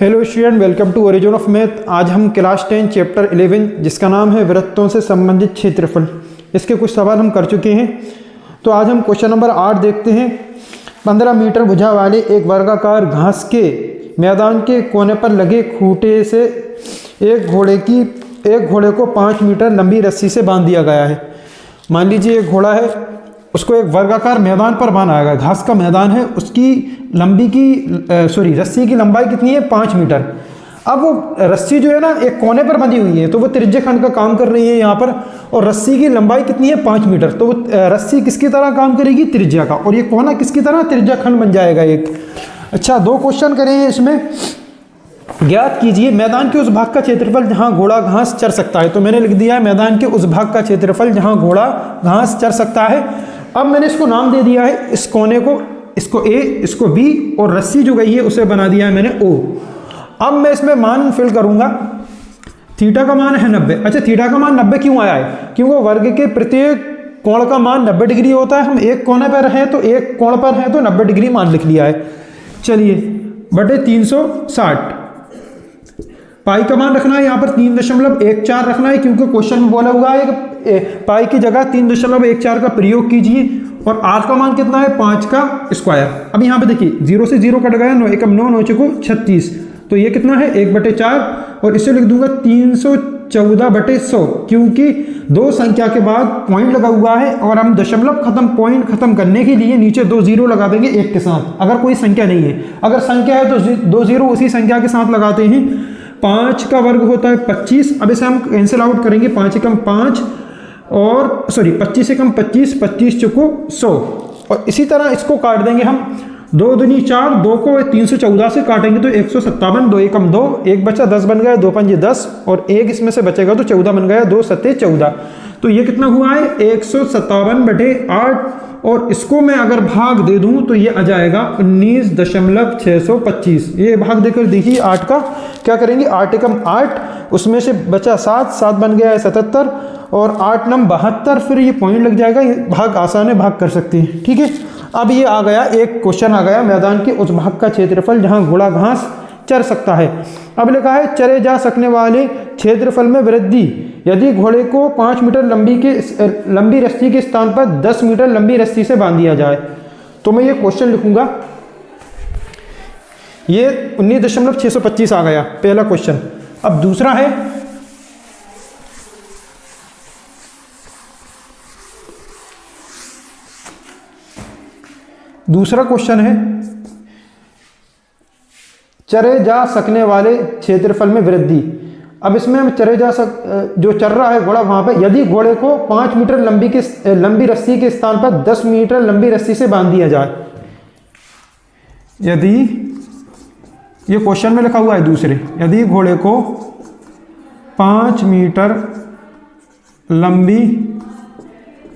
Hello student, welcome to origin of math. आज हम class 10 chapter 11 जिसका नाम है वृत्तों से संबंधित क्षेत्रफल, इसके कुछ सवाल हम कर चुके हैं। तो आज हम क्वेश्चन नंबर 8 देखते हैं। 15 मीटर भुजा वाले एक वर्गाकार घास के मैदान के कोने पर लगे खूंटे से एक घोड़े को 5 मीटर लंबी रस्सी से बांध दिया गया है। मान लीजिए एक घोड़ा है, उसको एक वर्गाकार मैदान पर बांधा गया, घास का मैदान है, उसकी रस्सी की लंबाई कितनी है 5 मीटर। अब वो रस्सी जो है ना एक कोने पर बंधी हुई है, तो वो त्रिज्यखंड का काम कर रही है यहाँ पर, और रस्सी की लंबाई कितनी है 5 मीटर। तो वो रस्सी किसकी तरह काम करेगी, त्रिज्या का, और ये कोना किसकी तरह, त्रिज्यखंड बन जाएगा एक। अच्छा, 2 क्वेश्चन करेंगे इसमें। ज्ञात कीजिए मैदान के उस भाग का क्षेत्रफल जहां घोड़ा घास चर सकता है। तो मैंने लिख दिया है मैदान के उस भाग का क्षेत्रफल जहां घोड़ा घास चर सकता है। अब मैंने इसको नाम दे दिया है, इस कोने को, इसको ए, इसको बी, और रस्सी जो गई है उसे बना दिया है मैंने ओ। अब मैं इसमें मान फिल करूंगा। थीटा का मान है 90। अच्छा, थीटा का मान 90 क्यों आया है? क्योंकि वर्ग के प्रत्येक कोण का मान 90 डिग्री होता है। हम एक कोने पर हैं तो एक कोण पर हैं तो 90 डिग्री मान लिख लिया है। चलिए, बटे 360। पाई का मान रखना है यहाँ पर 3.14 रखना है, क्योंकि क्वेश्चन में बोला हुआ है कि पाई की जगह 3.14 का प्रयोग कीजिए। और आर का मान कितना है 5 का स्क्वायर। अब यहाँ पे देखिए 0 से 0 कट गया, 9 एकम 9, 9 चौको 36, तो ये कितना है 1/4, और इसे लिख दूंगा 314/100, क्योंकि 2 संख्या के बाद पॉइंट लगा हुआ है और हम दशमलव पॉइंट खत्म करने के लिए नीचे 2 0 लगा देंगे एक के साथ, अगर कोई संख्या नहीं है। अगर संख्या है तो 2 0 उसी संख्या के साथ लगाते हैं। 5 का वर्ग होता है 25। अब इसे हम कैंसिल आउट करेंगे, 5 एकम 5 और 25 एकम 25, 25 चौको 100, और इसी तरह इसको काट देंगे हम। 2 दूनी 4, 2 को 314 से काटेंगे तो 157, 2 एकम 2, 1 बचा 10 बन गया, 2 पंजे 10, और 1 इसमें से बचेगा तो 14 बन गया, 2 सत्ते 14। तो ये कितना हुआ है 157/8, और इसको मैं अगर भाग दे दूं तो ये आ जाएगा 19.625। ये भाग देकर देखिए 8 का क्या करेंगे, 8 एकम 8, उसमें से बचा 7, 7 बन गया है 77, और 8 नम 72, फिर ये पॉइंट लग जाएगा। ये भाग आसान है, भाग कर सकते हैं, ठीक है। अब ये आ गया, एक क्वेश्चन आ गया, मैदान के उस भाग का क्षेत्रफल जहां घोड़ा घास चर सकता है। अब लिखा है चरे जा सकने वाले क्षेत्रफल में वृद्धि यदि घोड़े को 5 मीटर लंबी रस्सी के स्थान पर 10 मीटर लंबी रस्सी से बांध दिया जाए। तो मैं ये क्वेश्चन लिखूंगा, ये 19.625 आ गया पहला क्वेश्चन। अब दूसरा है, दूसरा क्वेश्चन है चरे जा सकने वाले क्षेत्रफल में वृद्धि। अब इसमें हम जो चल रहा है घोड़ा, वहां पे यदि घोड़े को 5 मीटर लंबी रस्सी के स्थान पर 10 मीटर लंबी रस्सी से बांध दिया जाए। यदि, ये क्वेश्चन में लिखा हुआ है दूसरे, यदि घोड़े को 5 मीटर लंबी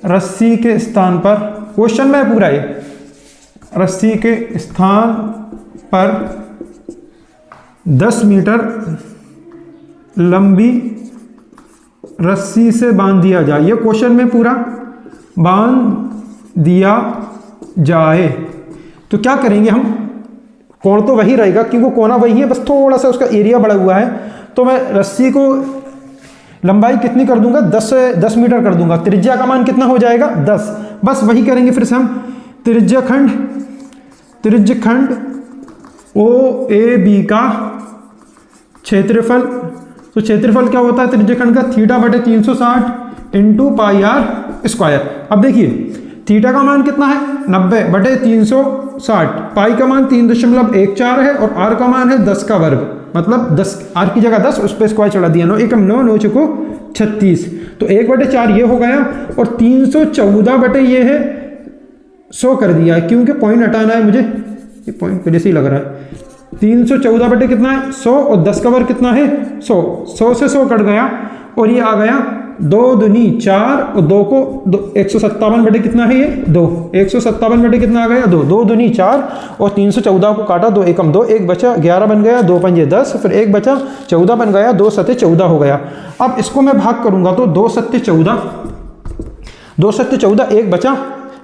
रस्सी के स्थान पर, क्वेश्चन में पूरा है, रस्सी के स्थान पर 10 मीटर लंबी रस्सी से बांध दिया जाए। ये क्वेश्चन में पूरा बांध दिया जाए तो क्या करेंगे हम, कोण तो वही रहेगा क्योंकि कोना वही है, बस थोड़ा सा उसका एरिया बढ़ा हुआ है। तो मैं रस्सी को लंबाई कितनी कर दूंगा, 10 मीटर कर दूंगा। त्रिज्या का मान कितना हो जाएगा 10। बस वही करेंगे फिर से हम। त्रिज्यखंड OAB का क्षेत्रफल, तो क्षेत्रफल क्या होता है त्रिज्यखंड का, θ/360 इंटू पाई आर स्क्वायर। अब देखिए थीटा का मान कितना है 90/360, पाई का मान 3.14 है, और आर का मान है 10 का वर्ग, मतलब 10, आर की जगह 10, उस पर स्क्वायर चढ़ा दिया, 9 एकम 9, 9 चौको 36, तो 1/4 ये हो गया, और 314 ये है 100 कर दिया है, क्योंकि पॉइंट हटाना है मुझे, ये पॉइंट पहले से ही लग रहा है। 314 कितना है 100, और 10 का वर्ग कितना है 100, 100 से 100 कट गया, और ये आ गया 2 दूनी 4, और 2 को 157 कितना है ये 2, 157 कितना आ गया 2, 2 दूनी 4, और 314 को काटा, 2 एकम 2, 1 बचा 11 बन गया, 2 पंजे 10, फिर 1 बचा 14 बन गया, 2 सत्ते 14 हो गया। अब इसको मैं भाग करूंगा तो 2 सत्ते 14, 2 सत्ते 14, 1 बचा,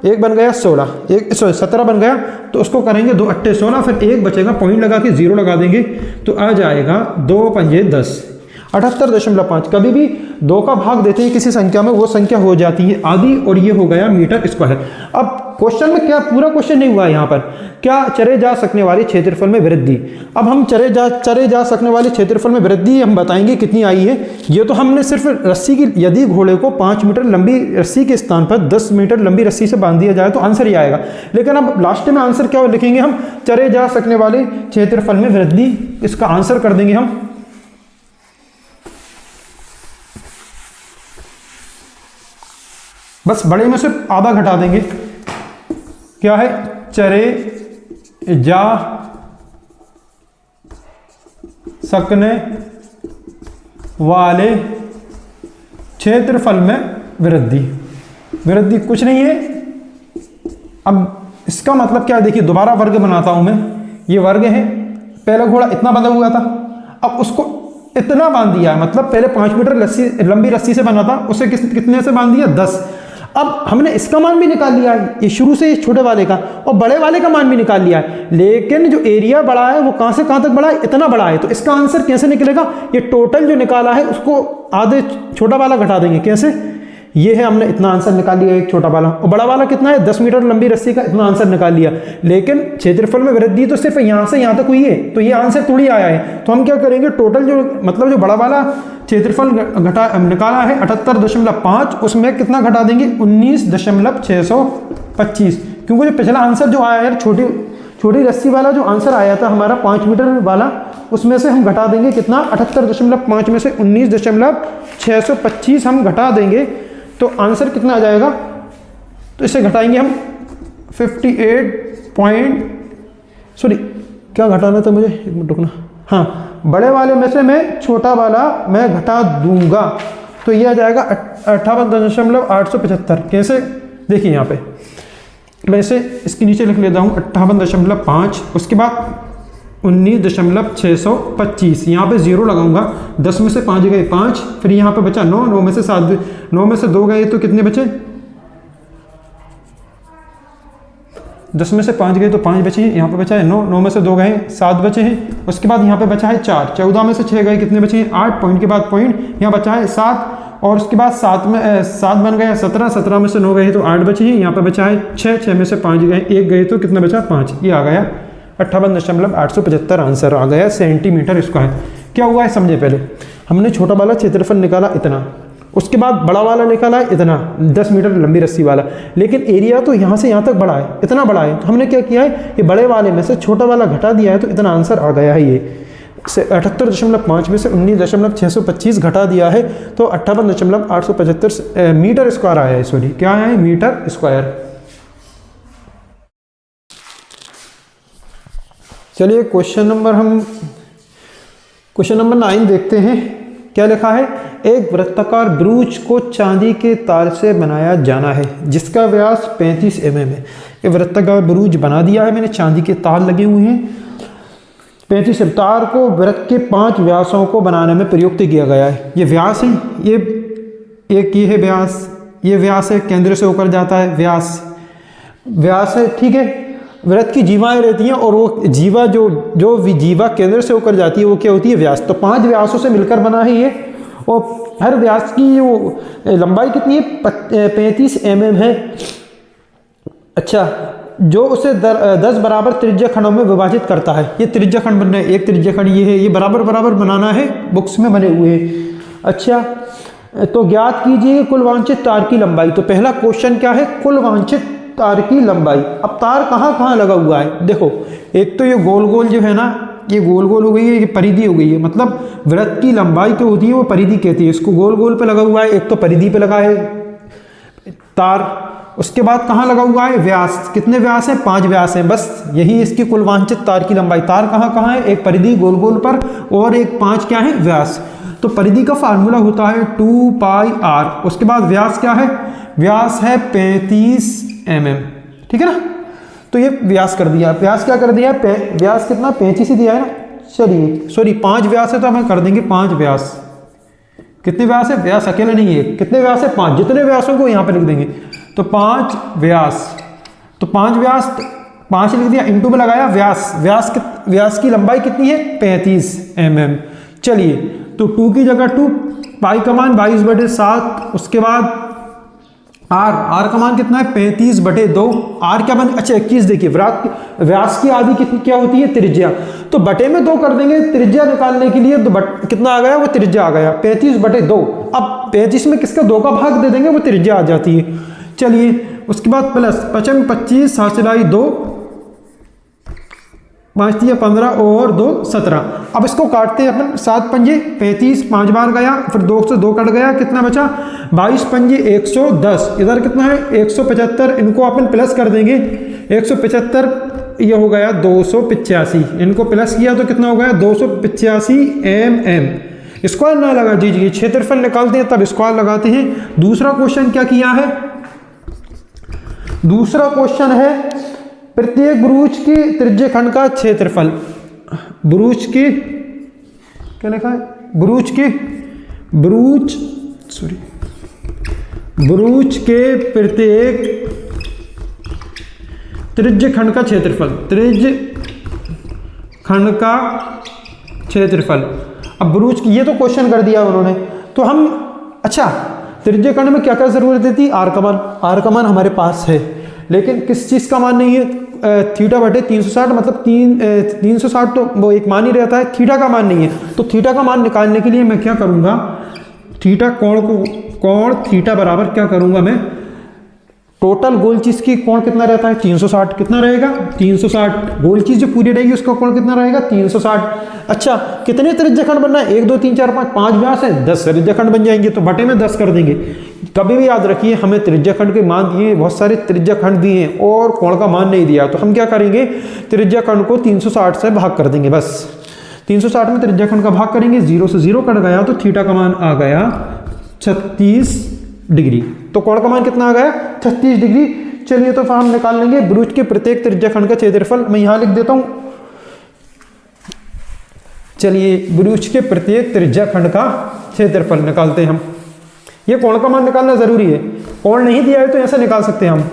एक बन गया 16, एक 17 बन गया, तो उसको करेंगे 2 अट्ठे 16, फिर एक बचेगा, पॉइंट लगा के 0 लगा देंगे तो आ जाएगा 2 पंजे 10, 78.5। कभी भी 2 का भाग देते हैं किसी संख्या में, वो संख्या हो जाती है आधी, और ये हो गया मीटर स्क्वायर। अब क्वेश्चन में क्या, पूरा क्वेश्चन नहीं हुआ यहाँ पर, क्या चरे जा सकने वाले क्षेत्रफल में वृद्धि। अब हम चरे जा सकने वाले क्षेत्रफल में वृद्धि हम बताएंगे कितनी आई है। ये तो हमने सिर्फ रस्सी की, यदि घोड़े को 5 मीटर लंबी रस्सी के स्थान पर 10 मीटर लंबी रस्सी से बांध दिया जाए तो आंसर ही आएगा। लेकिन अब लास्ट में आंसर क्या लिखेंगे हम, चरे जा सकने वाले क्षेत्रफल में वृद्धि, इसका आंसर कर देंगे हम बस बड़े में से आधा घटा देंगे, क्या है, चरे जा सकने वाले क्षेत्रफल में वृद्धि। वृद्धि कुछ नहीं है, अब इसका मतलब क्या है, देखिए दोबारा वर्ग बनाता हूं मैं, ये वर्ग है, पहला घोड़ा इतना बंधा हुआ था, अब उसको इतना बांध दिया, मतलब पहले 5 मीटर लंबी रस्सी से बना था, उसे कितने से बांध दिया, 10। अब हमने इसका मान भी निकाल लिया है, ये शुरू से छोटे वाले का, और बड़े वाले का मान भी निकाल लिया है, लेकिन जो एरिया बड़ा है वो कहां से कहां तक बड़ा है, इतना बड़ा है। तो इसका आंसर कैसे निकलेगा, ये टोटल जो निकाला है उसको आधे छोटा वाला घटा देंगे, कैसे, ये है, हमने इतना आंसर निकाल लिया एक छोटा वाला, और बड़ा वाला कितना है, 10 मीटर लंबी रस्सी का, इतना आंसर निकाल लिया। लेकिन क्षेत्रफल में वृद्धि तो सिर्फ यहाँ से यहाँ तक हुई है, तो ये आंसर थोड़ी आया है। तो हम क्या करेंगे, टोटल जो मतलब जो बड़ा वाला क्षेत्रफल निकाला है 78.5, उसमें कितना घटा देंगे, 19.625, क्योंकि जो पिछला आंसर जो आया है छोटी रस्सी वाला जो आंसर आया था हमारा 5 मीटर वाला, उसमें से हम घटा देंगे कितना, 78.5 में से 19.625 हम घटा देंगे, तो आंसर कितना आ जाएगा, तो इसे घटाएंगे हम 58 क्या घटाना था मुझे, एक मिनट रुकना, हाँ, बड़े वाले में से मैं छोटा वाला मैं घटा दूंगा, तो ये आ जाएगा 58.875। कैसे, देखिए यहाँ पे मैं इसे इसके नीचे लिख लेता हूँ 58.5, उसके बाद 19.625, यहाँ पे 0 लगाऊंगा, 10 में से 5 गए 5, फिर यहाँ पे बचा 9, 9 में से 7, 9 में से 2 गए तो कितने बचे, 10 में से 5 गए तो 5 बचे हैं, यहाँ पे बचा है 9, 9 में से 2 गए 7 बचे हैं, उसके बाद यहाँ पे बचा है 4, 14 में से 6 गए कितने बचे हैं 8, पॉइंट के बाद पॉइंट, यहाँ बचा है 7, और उसके बाद 7 बन गया 17, 17 में से 9 गए तो 8 बचे हैं, यहाँ पे बचा है 6, 6 में से 5 गए 1 गए तो कितना बचा 5, ये आ गया 58.875 आंसर आ गया सेंटीमीटर स्क्वायर। क्या हुआ है समझे, पहले हमने छोटा वाला क्षेत्रफल निकाला इतना, उसके बाद बड़ा वाला निकाला है इतना 10 मीटर लंबी रस्सी वाला, लेकिन एरिया तो यहाँ से यहाँ तक बड़ा है, इतना बड़ा है, तो हमने क्या किया है, ये बड़े वाले में से छोटा वाला घटा दिया है, तो इतना आंसर आ गया है, ये 78.5 में से 19.625 घटा दिया है, तो 58.875 मीटर स्क्वायर आया है, सॉरी क्या है, मीटर स्क्वायर। चलिए क्वेश्चन नंबर 9 देखते हैं, क्या लिखा है, एक वृत्ताकार ब्रूच को चांदी के तार से बनाया जाना है जिसका व्यास 35 mm है। ये वृत्ताकार ब्रूच बना दिया है मैंने, चांदी के तार लगे हुए हैं, 35 तार को वृत्त के 5 व्यासों को बनाने में प्रयुक्त किया गया है। ये व्यास है, ये एक ये है व्यास, ये व्यास है, केंद्र से होकर जाता है व्यास है, ठीक है। वृत्त की जीवाएं रहती हैं, और वो जीवा जो जीवा केंद्र से होकर जाती है वो क्या होती है, व्यास। तो 5 व्यासों से मिलकर बना है ये, और हर व्यास की वो लंबाई कितनी है, 35 mm है। अच्छा, जो उसे 10 बराबर त्रिज्या खंडों में विभाजित करता है। ये त्रिज्या खंड बनना है, एक त्रिज्या खंड ये है, ये बराबर बराबर बनाना है, बुक्स में बने हुए हैं। अच्छा, तो ज्ञात कीजिए कुल वांछित तार की लंबाई। तो पहला क्वेश्चन क्या है, कुल वांछित तार की लंबाई। अब तार कहाँ कहाँ लगा हुआ है, देखो एक तो ये गोल गोल जो है ना, ये गोल गोल हो गई है, ये परिधि हो गई है, मतलब वृत्त की लंबाई जो होती है वो परिधि कहती है, इसको गोल गोल पे लगा हुआ है, एक तो परिधि पे लगा है तार। उसके बाद कहाँ लगा हुआ है, व्यास। कितने व्यास हैं, 5 व्यास हैं, बस यही इसकी कुल वांछित तार की लंबाई। तार कहाँ कहाँ है, एक परिधि गोल गोल पर, और एक 5 क्या है, व्यास। तो परिधि का फार्मूला होता है 2πr। उसके बाद व्यास क्या है, व्यास है 35 mm, ठीक है ना। तो ये व्यास कर दिया, व्यास क्या कर दिया, व्यास कितना, 35 ही दिया है ना। चलिए सॉरी 5 व्यास है, तो हमें कर देंगे 5 व्यास। कितने व्यास है, व्यास अकेले नहीं है, कितने व्यास है, 5। जितने व्यासों को यहाँ पे लिख देंगे तो 5 व्यास, तो 5 व्यास 5 लिख दिया, इंटू में लगाया व्यास की लंबाई कितनी है 35 mm। चलिए तो 2 की जगह 2, पाई का मान 22/7, उसके बाद आर का मान कितना है 35/2, आर क्या मान, अच्छा 21। देखिए व्यास की आधी कितनी क्या होती है त्रिज्या, तो बटे में 2 कर देंगे त्रिज्या निकालने के लिए, तो कितना आ गया वो त्रिज्या आ गया 35/2। अब 35 में किसका 2 का भाग दे देंगे वो त्रिज्या आ जाती है। चलिए उसके बाद प्लस 55 25 7 चलाई 2, 5 दिया 15 और 2 17। अब इसको काटते हैं अपन, 7 पंजे 35, 5 बार गया, फिर 2 से 2 कट गया, कितना बचा 22 पंजे 110, इधर कितना है 175, इनको अपन प्लस कर देंगे 175, ये हो गया 285, इनको प्लस किया तो कितना हो गया 285 mm। स्क्वायर ना लगा दीजिए, क्षेत्रफल निकालते हैं तब स्क्वायर लगाते हैं। दूसरा क्वेश्चन क्या किया है, दूसरा क्वेश्चन है प्रत्येक बुरुज की त्रिज्य खंड का क्षेत्रफल, बुरुज की क्या लिखा है, बुरुज के प्रत्येक त्रिज्य खंड का क्षेत्रफल, त्रिज्य खंड का क्षेत्रफल। अब बुरुज की, ये तो क्वेश्चन कर दिया उन्होंने, तो हम अच्छा त्रिज्य खंड में क्या क्या जरूरत थी, आर का मान हमारे पास है, लेकिन किस चीज़ का मान नहीं है, θ/360, मतलब 360 तो वो एक मान ही रहता है, थीटा का मान नहीं है। तो थीटा का मान निकालने के लिए मैं क्या करूँगा, थीटा कोण थीटा बराबर क्या करूँगा मैं, टोटल गोल चीज़ की कोण कितना रहता है 360, कितना रहेगा 360, गोल चीज़ जो पूरी रहेगी उसका कोण कितना रहेगा 360। अच्छा कितने त्रिज्यखंड बनना है, 1 2 3 4 5, 5 व्यास है, 10 त्रिज्यखंड बन जाएंगे, तो बटे में 10 कर देंगे। कभी भी याद रखिए हमें त्रिज्यखंड के मान दिए, बहुत सारे त्रिज्यखंड दिए हैं और कोण का मान नहीं दिया, तो हम क्या करेंगे त्रिज्यखंड को 360 से भाग कर देंगे, बस 360 में त्रिज्यखंड का भाग करेंगे, 0 से 0 कट गया, तो थीटा का मान आ गया 36 डिग्री। तो कोण का मान कितना आ गया 36 डिग्री। चलिए तो फिर हम निकाल लेंगे बुरुज के प्रत्येक त्रिज्यखंड का क्षेत्रफल, मैं यहां लिख देता हूं। चलिए बुरुज के प्रत्येक त्रिज्यखंड का क्षेत्रफल निकालते हैं हम। ये कोण का मान निकालना जरूरी है, कोण नहीं दिया है तो ऐसे निकाल सकते हैं हम।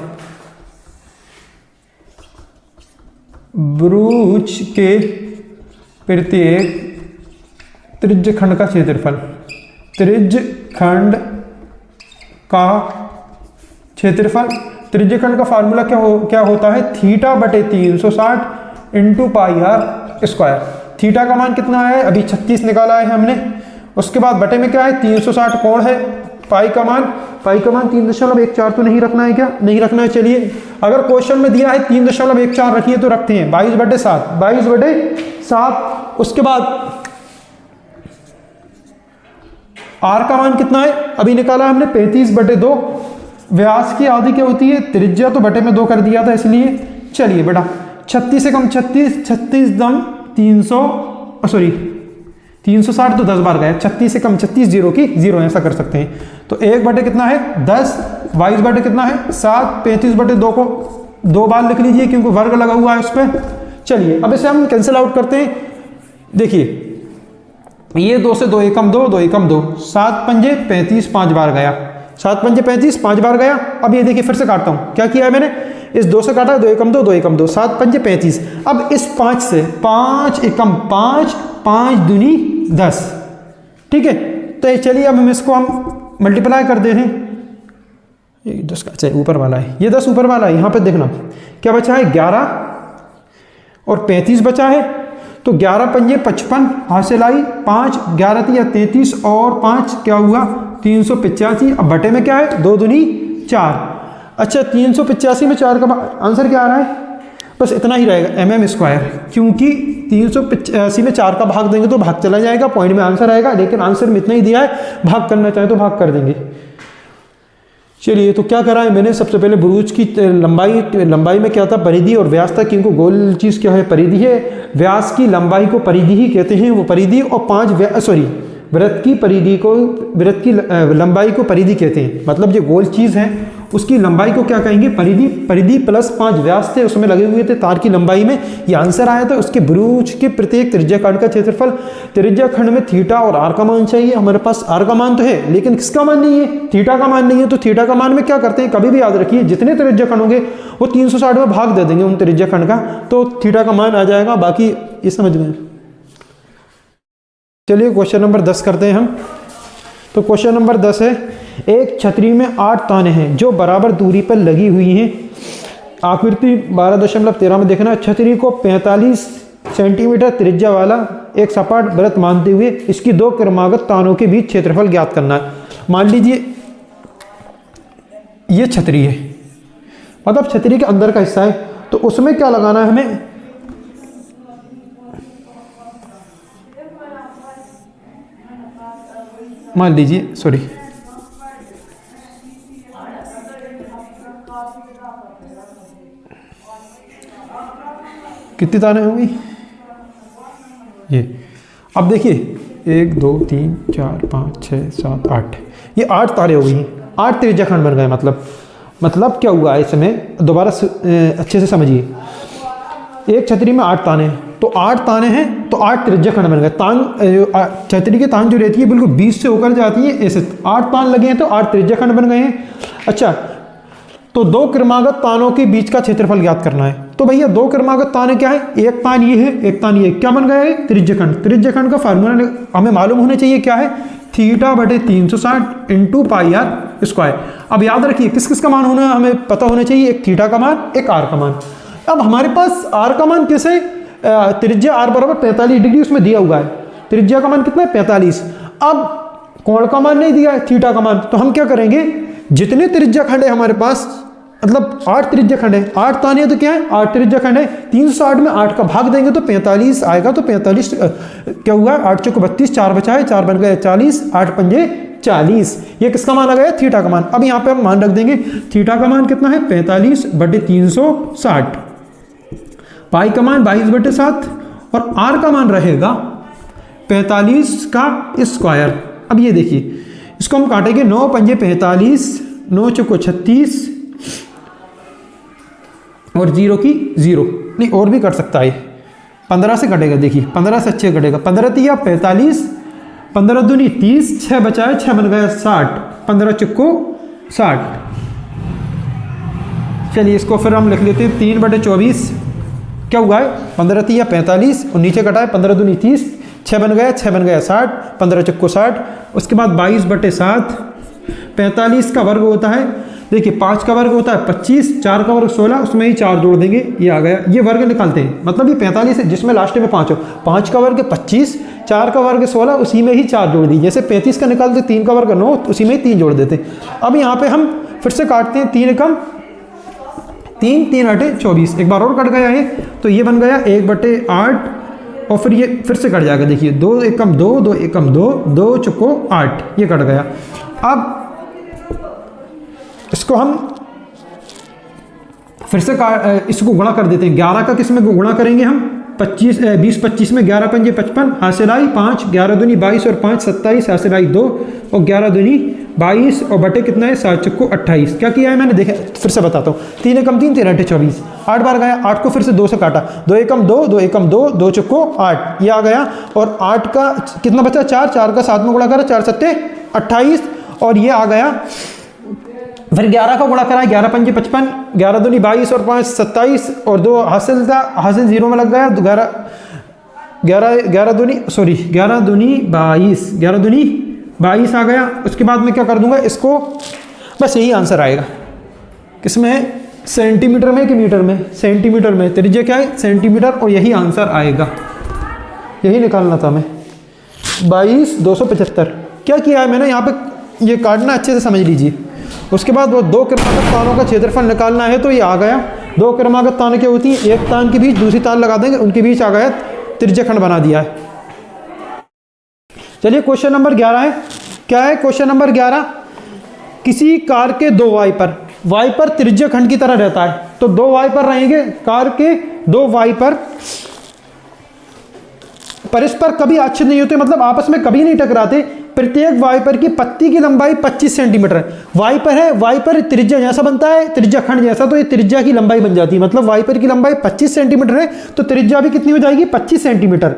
बुरुज के प्रत्येक त्रिज्यखंड का क्षेत्रफल, त्रिज्यखंड का क्षेत्रफल, त्रिज्यखंड का फार्मूला क्या होता है, θ/360 into pi r square. Theta का मान कितना है, अभी 36 निकाला है हमने, उसके बाद बटे में क्या है 360 कोण है, पाई का मान 3.14 तो नहीं रखना है, क्या नहीं रखना है। चलिए अगर क्वेश्चन में दिया है 3.14 रखिए तो रखते हैं, 22/7, उसके बाद आर का मान कितना है, अभी निकाला हमने 35/2, व्यास की आधी क्या होती है त्रिज्या, तो बटे में 2 कर दिया था इसलिए। चलिए बेटा 36 से कम 36 दम 360 तो 10 बार गया, 36 से कम 36, 0 की 0, ऐसा कर सकते हैं। तो 1 बटे कितना है 10, 22 बटे कितना है 7, 35/2 को 2 बार लिख लीजिए क्योंकि वर्ग लगा हुआ है उस पर। चलिए अब इसे हम कैंसिल आउट करते हैं, देखिए ये 2 से 2 एकम 2, 2 एकम 2, 7 पंजे 35, 5 बार गया, 7 पंजे 35, 5 बार गया। अब ये देखिए फिर से काटता हूँ, क्या किया है मैंने, इस 2 से काटा, 2 एकम 2, 2 एकम 2, 7 पंजे 35। अब इस 5 से 5 एकम 5, 5 दूनी 10, ठीक है। तो चलिए अब हम इसको हम मल्टीप्लाई कर दे रहे हैं, 10 का अच्छा ऊपर वाला है, ये 10 ऊपर वाला है, यहाँ पे देखना क्या बचा है 11 और 35 बचा है, तो 11 पंजे 55, हासिल आई 5, 11 या 33 और 5 क्या हुआ 385। अब बटे में क्या है 2 दूनी 4। अच्छा 385 में 4 का आंसर क्या आ रहा है, बस इतना ही रहेगा mm स्क्वायर, क्योंकि 385 में 4 का भाग देंगे तो भाग चला जाएगा, पॉइंट में आंसर आएगा, लेकिन आंसर में इतना ही दिया है, भाग करना चाहे तो भाग कर देंगे। चलिए तो क्या करा है मैंने, सबसे पहले बुरुज की लंबाई में क्या था परिधि और व्यास था, क्योंकि गोल चीज़ क्या है परिधि है, व्यास की लंबाई को परिधि ही कहते हैं, वो परिधि और वृत्त की परिधि को, वृत्त की लंबाई को परिधि कहते हैं। मतलब जो गोल चीज़ है उसकी लंबाई को क्या कहेंगे? परिधि। परिधि प्लस 5 व्यास थे उसमें लगे हुए थे तार की लंबाई में, ये आंसर आया था। उसके बुरुज के प्रत्येक त्रिज्या खंड का क्षेत्रफल, त्रिज्या खंड में थीटा और आर का मान चाहिए। हमारे पास आर का मान तो है लेकिन किसका मान नहीं है? थीटा का मान नहीं है। तो थीटा का मान में क्या करते हैं, कभी भी याद रखिए जितने त्रिज्या खंड होंगे वो 360 में भाग दे देंगे उन त्रिज्या खंड का, तो थीटा का मान आ जाएगा। बाकी ये समझ में। चलिए क्वेश्चन नंबर 10 करते हैं हम। तो क्वेश्चन नंबर 10 है, एक छतरी में 8 ताने हैं जो बराबर दूरी पर लगी हुई हैं। आकृति 12.13 में देखना। छतरी को 45 सेंटीमीटर त्रिज्या वाला एक सपाट वृत्त मानते हुए इसकी 2 क्रमागत तानों के बीच क्षेत्रफल ज्ञात करना है। मान लीजिए ये छतरी है, मतलब छतरी के अंदर का हिस्सा है, तो उसमें क्या लगाना है हमें? मान लीजिए सॉरी कितनी तारें होंगी ये? अब देखिए 1 2 3 4 5 6 7 8, ये 8 तारे हो गई, 8 त्रिज्या खंड बन गए। मतलब क्या हुआ है इसमें, दोबारा अच्छे से समझिए। एक छतरी में 8 ताने हैं, तो 8 ताने हैं तो 8 त्रिज्या खंड बन गए। तान छतरी के तान जो रहती है बिल्कुल 20 से होकर जाती है, ऐसे 8 तान लगे हैं तो 8 त्रिज्या खंड बन गए हैं। अच्छा, तो 2 क्रमागत तानों के बीच का क्षेत्रफल ज्ञात करना है। तो भैया 2 क्रमागत ताने क्या है? एक तान ये है, एक तान ये, क्या बन गया है? त्रिज्या खंड। त्रिज्या खंड का फार्मूला हमें मालूम होना चाहिए, क्या है? थीटा बटे 360 इंटू पाई आर स्क्वायर। अब याद रखिए किस किस का मान होना है, हमें पता होना चाहिए, एक थीटा का मान, एक आर का मान। अब हमारे पास आर का मान कैसे? त्रिज्या आर बराबर 45 डिग्री उसमें दिया हुआ है, त्रिज्या का मान कितना है? 45। अब कोण का मान नहीं दिया है, थीटा का मान, तो हम क्या करेंगे, जितने त्रिज्या खंड है हमारे पास, मतलब 8 त्रिज्या खंड है, 8 ताने तो क्या है? 8 त्रिज्या खंड है। 360 में 8 का भाग देंगे तो 45 आएगा। तो 45 क्या हुआ? 8 चौको 32, 4 बचा है, 4 बन गए 40, 8 पंजे 40। ये किसका मान आ गया? थीटा का मान। अब यहाँ पे हम मान रख देंगे, थीटा का मान कितना है? 45 बटे 360, पाई का मान 22 बटे 7 और आर का मान रहेगा 45 का स्क्वायर। अब ये देखिए इसको हम काटेंगे, 9 पंजे 45, 9 चौको 36 और 0 की 0, नहीं और भी कट सकता है, 15 से कटेगा। देखिए 15 से अच्छे कटेगा, 15 तिया 45, 15 दूनी 30, 6 बचा है, 6 बन गया 60, 15 चुक्को 60। चलिए इसको फिर हम लिख लेते हैं 3 बटे 24, क्या हुआ है? 15 तिया 45 और नीचे कटा है 15 दूनी 30, 6 बन गया, 6 बन गया 60, 15 चुक्को 60। उसके बाद 22 बटे 7, 45 का वर्ग होता है, देखिए 5 का वर्ग होता है 25, 4 का वर्ग 16, उसमें ही 4 जोड़ देंगे, ये आ गया। ये वर्ग निकालते हैं, मतलब ये 45 है जिसमें लास्ट में 5 हो, 5 का वर्ग 25, 4 का वर्ग 16, उसी में ही 4 जोड़ दी। जैसे 35 का निकालते 3 का वर्ग 9, उसी में ही 3 जोड़ देते। अब यहाँ पे हम फिर से काटते हैं, 3 एकम 3, 3 8 24, एक बार और कट गया है, तो ये बन गया 1 बटे 8 और फिर ये फिर से कट जाएगा। देखिए 2 एकम 2, 2 एकम 2, 2 चुको 8, ये कट गया। अब इसको हम फिर से इसको गुणा कर देते हैं। 11 का किस में गुणा करेंगे हम? 20 25 में 11 पंजे 55, हासिल आई 5, 11 दूनी 22 और 5 27, हासिल आई 2 और 11 दूनी 22 और बटे कितना है? 7 चुक्को 28। क्या किया है मैंने? देखे फिर से बताता हूँ, 3 एकम 3, 3 8 24, 8 बार गया, 8 को फिर से 2 से काटा, 2 एकम 2, 2 एकम 2, 2 चुक्को 8, ये आ गया। और 8 का कितना बचा? 4, 4 का 7 में गुणा करा, 4 सत्ते 28 और ये आ गया। फिर 11 का गुणा करा, 11 पंजे 55, 11 दूनी 22 और 5 27 और 2 हासिल था, हासिल 0 में लग गया, 11 दूनी 22 आ गया। उसके बाद मैं क्या कर दूंगा इसको, बस यही आंसर आएगा। किसमें? सेंटीमीटर में कि मीटर में? सेंटीमीटर में। त्रिज्या क्या है? सेंटीमीटर, और यही आंसर आएगा, यही निकालना था मैं। 22 275 क्या किया है मैंने यहाँ पे, ये काटना अच्छे से समझ लीजिए। उसके बाद वो 2 क्रमागत तानों का क्षेत्रफल निकालना है, तो ये आ गया। 2 क्रमागत तानें क्या होती हैं? एक तान के बीच दूसरी तान लगा देंगे, उनके बीच आ गया, त्रिज्या खंड बना दिया है। चलिए क्वेश्चन नंबर 11 है, क्या है क्वेश्चन नंबर 11? किसी कार के 2 वाइपर त्रिज्या खंड की तरह रहता है, तो 2 वाइपर रहेंगे कार के, 2 वाइपर परस्पर कभी आच्छेद नहीं होते, मतलब आपस में कभी नहीं टकराते। प्रत्येक वाइपर की पत्ती की लंबाई 25 सेंटीमीटर है। वाइपर है, वाइपर त्रिज्या जैसा बनता है, त्रिज्या खंड जैसा, तो ये त्रिज्या की लंबाई बन जाती है। मतलब वाइपर की लंबाई 25 सेंटीमीटर है तो त्रिज्या भी कितनी हो जाएगी, 25 सेंटीमीटर।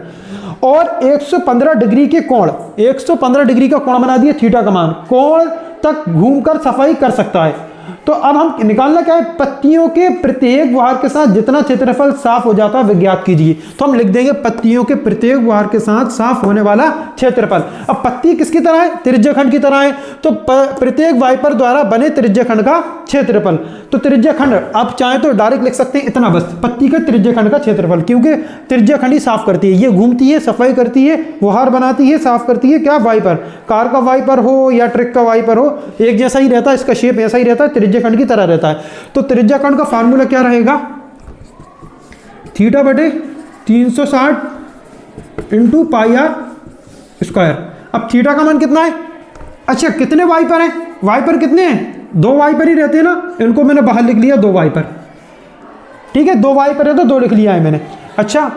और 115 डिग्री के कोण, 115 डिग्री का कोण बना दिया थीटा का मान, कोण तक घूमकर सफाई कर सकता है। तो अब हम निकालना क्या है, पत्तियों के प्रत्येक व्यवहार के साथ जितना क्षेत्रफल साफ हो जाता है वह ज्ञात कीजिए। तो हम लिख देंगे पत्तियों के प्रत्येक व्यवहार के साथ साफ होने वाला क्षेत्रफल। अब पत्ती किसकी तरह है, त्रिज्याखंड की तरह है, तो प्रत्येक वाइपर द्वारा बने त्रिज्याखंड का क्षेत्रफल। तो त्रिज्याखंड आप चाहे तो डायरेक्ट लिख सकते हैं इतना, बस पत्ती के त्रिज्याखंड का क्षेत्रफल, क्योंकि त्रिज्याखंड ही साफ करती है, ये घूमती है, सफाई करती है, व्यवहार बनाती है, साफ करती है। क्या वाइपर, कार का वाइपर हो या ट्रक का वाइपर हो, एक जैसा ही रहता है, इसका शेप ऐसा ही रहता है, त्रिज्याखंड की तरह रहता है। तो त्रिज्याखंड का फार्मूला क्या रहेगा, थीटा बटे 360 इंटू पाई आर स्क्वायर। अब थीटा का मान कितना है, अच्छा कितने वाइपर हैं, वाइपर कितने हैं, 2 वाइपर ही रहते हैं ना, इनको मैंने बाहर लिख लिया 2 वाइपर, ठीक है, 2 वाइपर है तो 2 लिख लिया है मैंने। अच्छा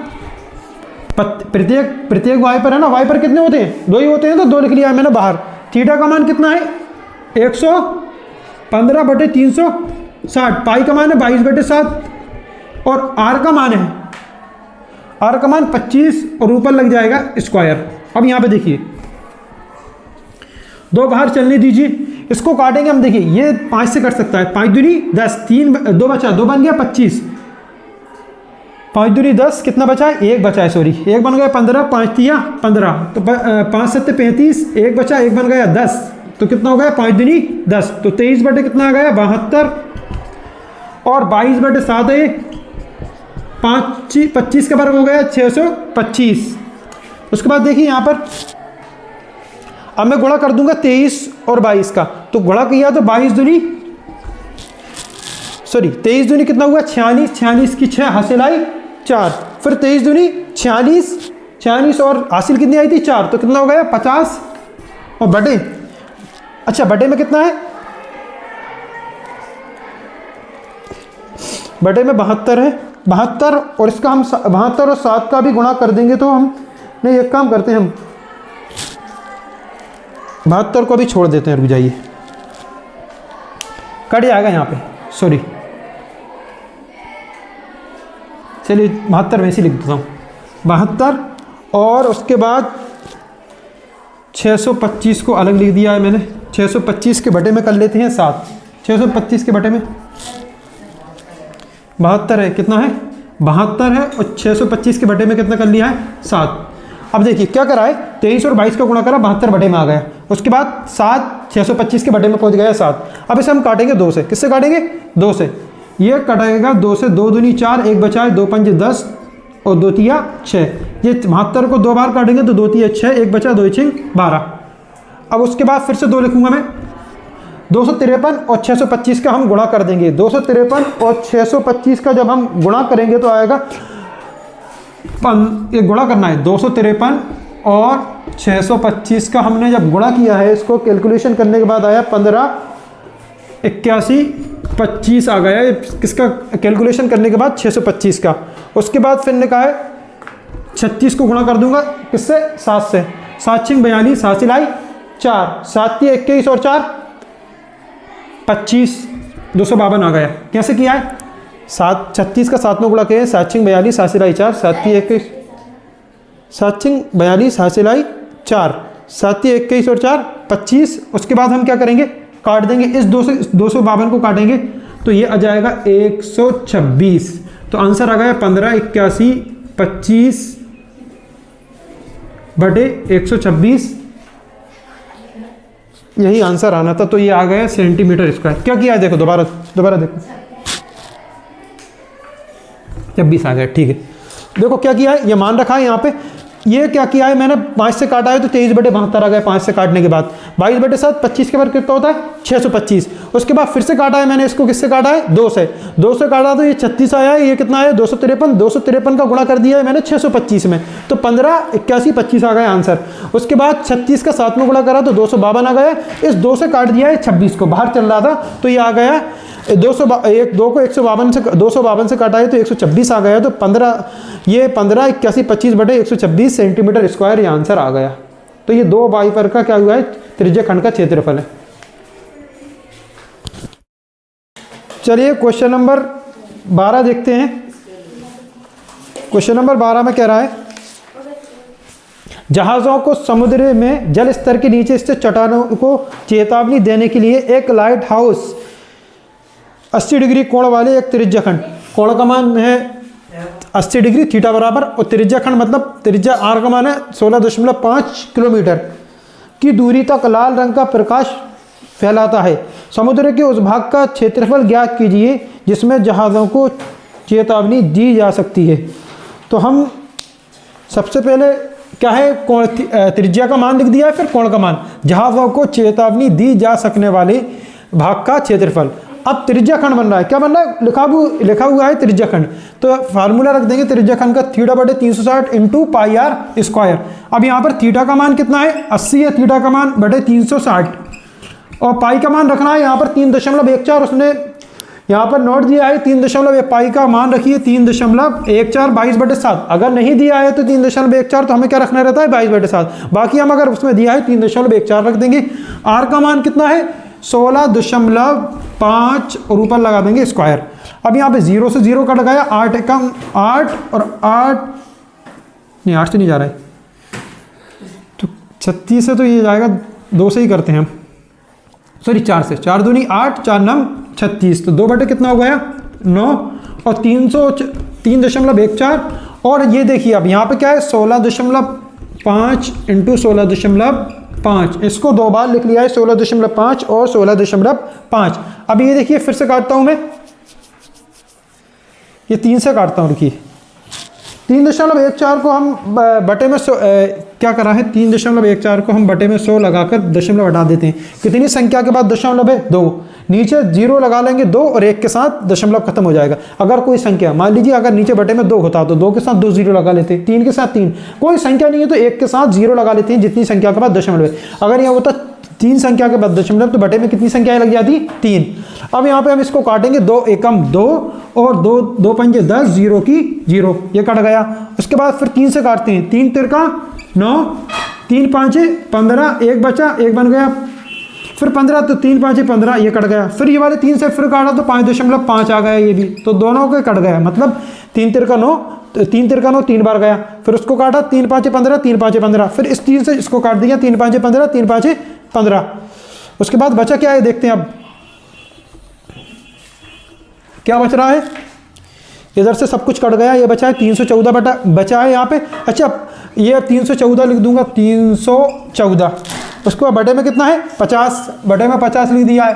प्रत्येक वाइपर है ना, वाइपर कितने होते हैं, 2 ही होते हैं तो 2 लिख लिया है मैंने बाहर। थीटा का मान कितना है, 115 बटे 360, पाई का मान है 22 बटे 7 और आर का मान है, आर का मान 25 और ऊपर लग जाएगा स्क्वायर। अब यहाँ पे देखिए 2 बाहर चलने दीजिए, इसको काटेंगे हम, देखिए ये 5 से कट सकता है, 5 दूनी 10, 2 बचा, 2 बन गया 25, 5 दूनी 10, कितना बचा है, 1 बचा है, सॉरी 1 बन गया 15, 5 तिया 15, तो 5 7 35, 1 बचा, 1 बन गया 10, तो कितना हो गया 5 दूनी 10, तो 23 बटे कितना आ गया 72 और 22 बटे 7 है 25 का वर्ग हो गया 625। उसके बाद देखिए यहाँ पर अब मैं गुणा कर दूंगा 23 और 22 का, तो गुणा किया तो 23 दूनी कितना हुआ 46, 46 की 6 हासिल आई 4, फिर 23 दूनी 46 और हासिल कितनी आई थी 4, तो कितना हो गया 50 और बटे, अच्छा बटे में कितना है, बटे में 72 है, 72 और इसका हम 72 और 7 का भी गुणा कर देंगे तो हम नहीं, एक काम करते हैं हम 72 को भी छोड़ देते हैं, रुक जाइए कट जाएगा यहाँ पे, सॉरी चलिए 72 वैसे लिख देता हूँ, 72 और उसके बाद 625 को अलग लिख दिया है मैंने, 625 के बटे में कर लेते हैं 7, 625 के बटे में 72 है, कितना है 72 है और 625 के बटे में कितना कर लिया है 7। अब देखिए क्या करा है, 23 और 22 का गुणा करा 72 बटे में आ गया, उसके बाद 7 625 के बटे में पहुंच गया 7। अब इसे हम काटेंगे 2 से, किससे काटेंगे 2 से, ये कटेगा 2 से, 2 दूनी 4, 1 बचा है 2 पंजे 10 और 2 तिया 6, ये 72 को 2 बार काटेंगे तो 2 तिया 6, 1 बचा 2 छिंग 12। अब उसके बाद फिर से 2 लिखूंगा मैं, 253 और 625 का हम गुणा कर देंगे, 253 और 625 का जब हम गुणा करेंगे तो आएगा, ये गुणा करना है 253 और 625 का हमने जब गुणा किया है, इसको कैलकुलेशन करने के बाद आया 15 81 25 आ गया, किसका कैलकुलेशन करने के बाद 625 का। उसके बाद फिर ने कहा है 36 को गुणा कर दूंगा किससे 7 से, 7 छिंग 42, 7 सिलाई 4, 7 21 और 4 25, 252 आ गया। कैसे किया है, 36 का 7 में गुणा किया, 7 छिंग 42, 7 सिलाई 4, 7 21, 7 छिंग 42, 7 सिलाई 4, 7 21 और 4 25। उसके बाद हम क्या करेंगे, काट देंगे, इस 252 को काटेंगे तो ये आ जाएगा 126, तो आंसर आ गया 15 81 25 बटे 126, यही आंसर आना था। तो ये आ गया सेंटीमीटर स्क्वायर। क्या किया है देखो, दोबारा देखो 26 आ गया, ठीक है। देखो क्या किया है, ये मान रखा है यहाँ पे, ये क्या किया है मैंने 5 से काटा है तो 23 बटे 72 आ गया 5 से काटने के बाद, 22 बटे 7 25 के बाद कितना होता है 625। उसके बाद फिर से काटा है मैंने, इसको किससे काटा है 2 से काटा तो ये 36 आया है, ये कितना आया 253 का गुणा कर दिया है मैंने 625 में, तो 15 81 25 आ गया आंसर। उसके बाद 36 का 7 में गुणा करा तो 252 आ गया, इस 2 से काट दिया है 26 को, बाहर चल रहा था तो ये आ गया दो को 252 से काटा है तो 126 आ गया। तो 15 81 25 बटे 126 सेंटीमीटर स्क्वायर ये आंसर आ गया। तो ये दो वाइपर का क्या हुआ है, त्रिज्य खंड का क्षेत्रफल है। चलिए क्वेश्चन नंबर 12 देखते हैं। क्वेश्चन नंबर 12 में कह रहा है, जहाज़ों को समुद्र में जल स्तर के नीचे स्थित चट्टानों को चेतावनी देने के लिए एक लाइट हाउस 80 डिग्री कोण वाले एक त्रिज्या खंड, कोण का मान है 80 डिग्री थीटा बराबर, और त्रिज्या खंड मतलब त्रिज्या आर का मान है 16.5 किलोमीटर की दूरी तक लाल रंग का प्रकाश फैलाता है। समुद्र के उस भाग का क्षेत्रफल ज्ञात कीजिए जिसमें जहाज़ों को चेतावनी दी जा सकती है। तो हम सबसे पहले क्या है, कोण त्रिज्या का मान लिख दिया है, फिर कोण का मान, जहाज़ों को चेतावनी दी जा सकने वाले भाग का क्षेत्रफल। अब त्रिज्या खंड बन रहा है, क्या बन रहा है, लिखा हुआ है त्रिज्या खंड, तो फार्मूला रख देंगे त्रिज्या खंड का थीटा बटे 360 इंटू पाई आर स्क्वायर। अब यहाँ पर थीटा का मान कितना है 80 है, थीटा का मान बटे 360, और पाई का मान रखना है यहाँ पर 3.14, उसने यहाँ पर नोट दिया है 3.1, पाई का मान रखिए 3.14 22/7। अगर नहीं दिया है तो 3.14, तो हमें क्या रखना रहता है 22/7। बाकी हम अगर उसमें दिया है 3.14 रख देंगे। आर का मान कितना है 16.5 और ऊपर लगा देंगे स्क्वायर। अब यहाँ पे 0 से 0 कट गया, 8 एकम 8 और 8 नहीं 8 से नहीं जा रहा है, तो 36 से तो ये जाएगा, 2 से ही करते हैं हम, सॉरी 4 से, 4 दूनी 8 4 9 36, तो 2 बटे कितना हो गया 9 और 3.14, और ये देखिए अब यहाँ पे क्या है 16.5 इंटू 16.5, इसको 2 बार लिख लिया है 16.5 और 16.5। अब ये देखिए फिर से काटता हूँ मैं, ये 3 से काटता हूँ, रुकिए 3.14 को हम बटे में क्या करा है 3.14 को हम बटे में 100 लगाकर दशमलव हटा देते हैं। कितनी संख्या के बाद दशमलव है 2, नीचे 0 लगा लेंगे 2 और 1 के साथ दशमलव खत्म हो जाएगा। अगर कोई संख्या मान लीजिए अगर नीचे बटे में 2 होता तो 2 के साथ 2 0 लगा लेते, 3 के साथ 3, कोई संख्या नहीं है तो 1 के साथ 0 लगा लेते हैं जितनी संख्या के बाद दशमलव है। अगर यहाँ होता 3 संख्या के बाद दशमलव तो बटे में कितनी संख्याएं लग जाती 3। अब यहाँ पे हम इसको काटेंगे 2 एकम 2 और 2 पंजे 10, 0 की 0, ये कट गया। उसके बाद फिर 3 से काटते हैं, 3 तिरका 9, 3 5 15, 1 बचा 1 बन गया, फिर 15 तो 3 5 15, ये कट गया। फिर ये वाले 3 से फिर काटा तो 5.5 आ गया, ये भी तो दोनों के कट गया, मतलब 3 तिरका 9, 3 बार गया। फिर उसको काटा 3 5 15, 3 5 15, फिर इस 3 से इसको काट दिया 3 5 15, 3 5 15। उसके बाद बचा क्या है देखते हैं, अब क्या बच रहा है, इधर से सब कुछ कट गया, ये बचा है 314 बचा है यहाँ पे। अच्छा ये 314 लिख दूंगा, 314, उसको बटे में कितना है 50, बटे में 50 लिख दिया है।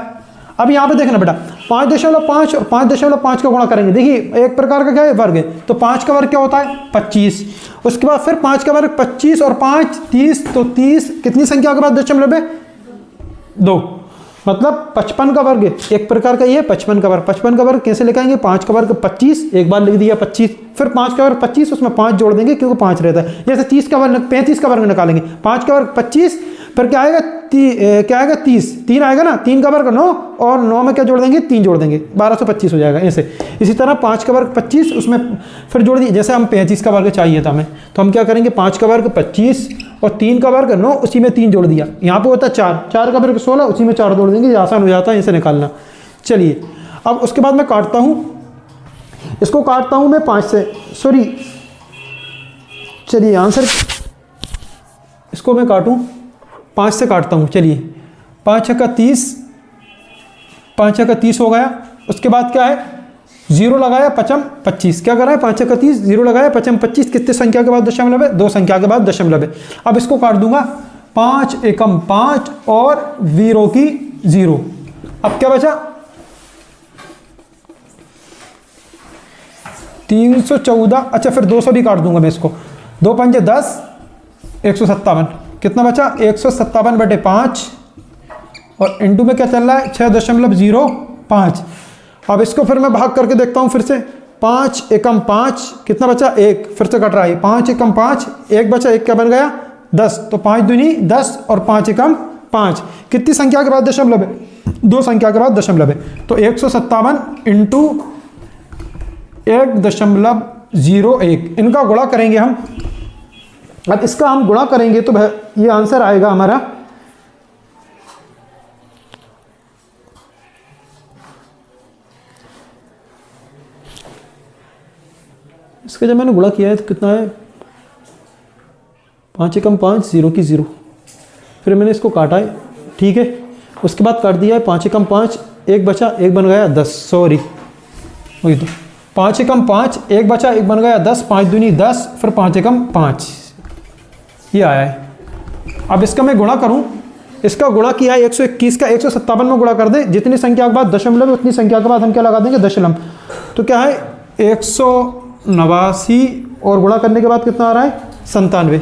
अब यहाँ पे देखना बेटा 5.5 और 5.5 का गुणा करेंगे, देखिए एक प्रकार का क्या है वर्ग है, तो 5 का वर्ग क्या होता है 25। उसके बाद फिर 5 का वर्ग 25 और 5 30, तो 30 कितनी संख्या के बाद दशमलव है 2, मतलब 55 का वर्ग है, एक प्रकार का ये 55 का वर्ग। 55 का वर्ग कैसे लिखाएंगे, 5 का वर्ग 25, एक बार लिख दिया 25, फिर 5 का वर्ग 25, उसमें 5 जोड़ देंगे क्योंकि 5 रहता है। जैसे 30 का वर्ग 35 का वर्ग निकालेंगे, 5 का वर्ग 25, फिर क्या आएगा क्या आएगा 30, 3 आएगा ना, 3 का वर्ग 9 और 9 में क्या जोड़ देंगे 3 जोड़ देंगे, 1225 हो जाएगा ऐसे। इसी तरह 5 का वर्ग 25, उसमें फिर जोड़ दिए, जैसे हम 35 का वर्ग चाहिए था हमें, तो हम क्या करेंगे 5 का वर्ग 25 और 3 का वर्ग 9, उसी में 3 जोड़ दिया, यहाँ पे होता है 4 का वर्ग 16, उसी में 4 जोड़ देंगे, आसान हो जाता है इसे निकालना। चलिए अब उसके बाद मैं काटता हूँ, इसको काटता हूँ मैं 5 से, सॉरी चलिए आंसर इसको मैं काटूँ 5 से काटता हूँ। चलिए 5 का 30, 5 का 30 हो गया। उसके बाद क्या है 0 लगाया 5 25, क्या कर रहा है 5 का 30, 0 लगाया 5 25, कितने संख्या के बाद दशमलव है 2 संख्या के बाद दशमलव है। अब इसको काट दूंगा 5 एकम 5 और 0 की 0। अब क्या बचा 314, अच्छा फिर 200 भी काट दूंगा मैं इसको, 2 पंजे 10, 157, कितना बचा 157 बटे 5 और इंटू में क्या चल रहा है 6.05। अब इसको फिर मैं भाग करके देखता हूँ फिर से, 5 एकम 5 कितना बचा 1, फिर से कट रहा है 5 एकम 5, 1 बचा, 1 क्या बन गया 10, तो 5 दूनी 10 और 5 एकम 5, कितनी संख्या के बाद दशमलव है दो संख्या के बाद दशमलव है, तो 157 इंटू 1.01 इनका गुणा करेंगे हम। अब इसका हम गुणा करेंगे तो ये आंसर आएगा हमारा इसका जब मैंने गुणा किया है तो कितना है 5 एकम 5 0 की 0, फिर मैंने इसको काटा है, ठीक है, उसके बाद काट दिया है 5 एकम 5 1 बचा 1 बन गया 10, सॉरी वही तो 5 एकम 5 1 बचा 1 बन गया 10, 5 दूनी 10, फिर 5 एकम 5 ये आया है। अब इसका मैं गुणा करूं, इसका गुणा किया है 121 का 157 में गुणा कर दे, जितनी संख्या के बाद दशमलव है उतनी संख्या के बाद हम क्या लगा देंगे दशमलव, तो क्या है 189 और गुणा करने के बाद कितना आ रहा है 97।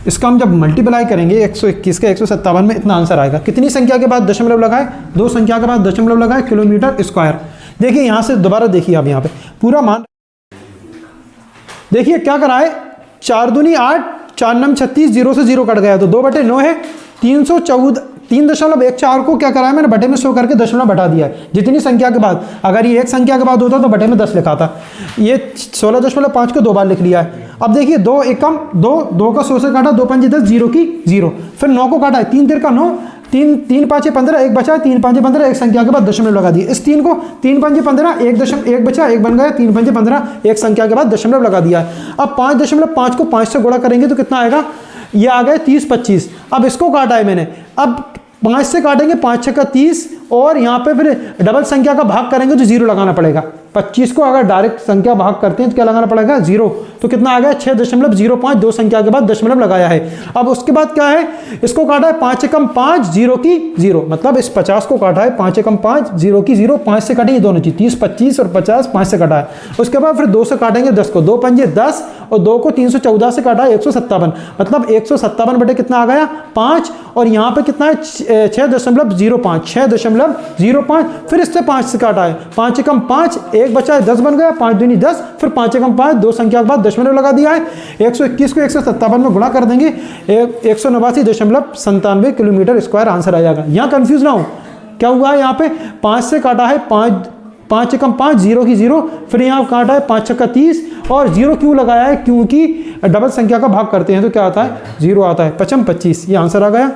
इसका हम जब मल्टीप्लाई करेंगे 121 का 157 में इतना आंसर आएगा। कितनी संख्या के बाद दशमलव लगाए, दो संख्या के बाद दशमलव लगाए, किलोमीटर स्क्वायर। देखिए यहां से दोबारा देखिए, आप यहां पे पूरा मान देखिए क्या करा है, 4 दूनी 8 4 नम 36, 0 से 0 कट गया तो 2/9 है, 3.14 को क्या करा है मैंने बटे में 100 करके दशमलव बटा दिया है जितनी संख्या के बाद। अगर ये एक संख्या के बाद होता तो बटे में 10 लिखा था, ये 16.5 को 2 बार लिख लिया है। अब देखिए 2 एकम 2 का 100 से काटा, 2 पंजे 10, 0 की 0, फिर 9 को काटा है, 3 तिरका 9, 3 5 15, 1 बचा, 3 5 15, एक संख्या के बाद दशमलव लगा दिए। इस 3 को 3 5 15, 1 बचा 1 बन गया, 3 5 15, एक संख्या के बाद दशमलव लगा दिया है। अब 5.5 को 5 से गुणा करेंगे तो कितना आएगा, ये आ गए 30 25। अब इसको काटा है मैंने, अब 5 से काटेंगे, 5 6 का 30, और यहाँ पे फिर डबल संख्या का भाग करेंगे तो 0 लगाना पड़ेगा। 25 को अगर डायरेक्ट संख्या भाग करते हैं तो क्या लगाना पड़ेगा 0, तो कितना आ गया 6.05, दो संख्या के बाद दशमलव लगाया है। अब उसके बाद क्या है, इसको काटा है 5 एकम 5 0 की 0, मतलब इस 50 को काटा है 5 एकम 5 0 की 0, 5 से काटेंगे दोनों चीज, 30 25 और 50 5 से काटा है। उसके बाद फिर 2 से काटेंगे 10 को, 2 पंजे 10 और 2 को 314 से काटा है 157, मतलब 157 बटे कितना आ गया 5, और यहाँ पे कितना है 6.05, फिर इससे 5 से काटा है, 5 एकम 5 1 बचा है 10 बन गया, 5 दूनी 10, फिर 5 एकम 5 दो संख्या के बाद दशमलव लगा दिया है। 121 को 157 में गुणा कर देंगे, 189.97 किलोमीटर स्क्वायर आंसर आ जाएगा। यहाँ कंफ्यूज ना हो, क्या हुआ है यहाँ पे 5 से काटा है 5 एकम 5 0 की 0, फिर यहाँ काटा है 5 6 का 30, और 0 क्यों लगाया है, क्योंकि डबल संख्या का भाग करते हैं तो क्या आता है 0 आता है, 55 25, ये आंसर आ गया।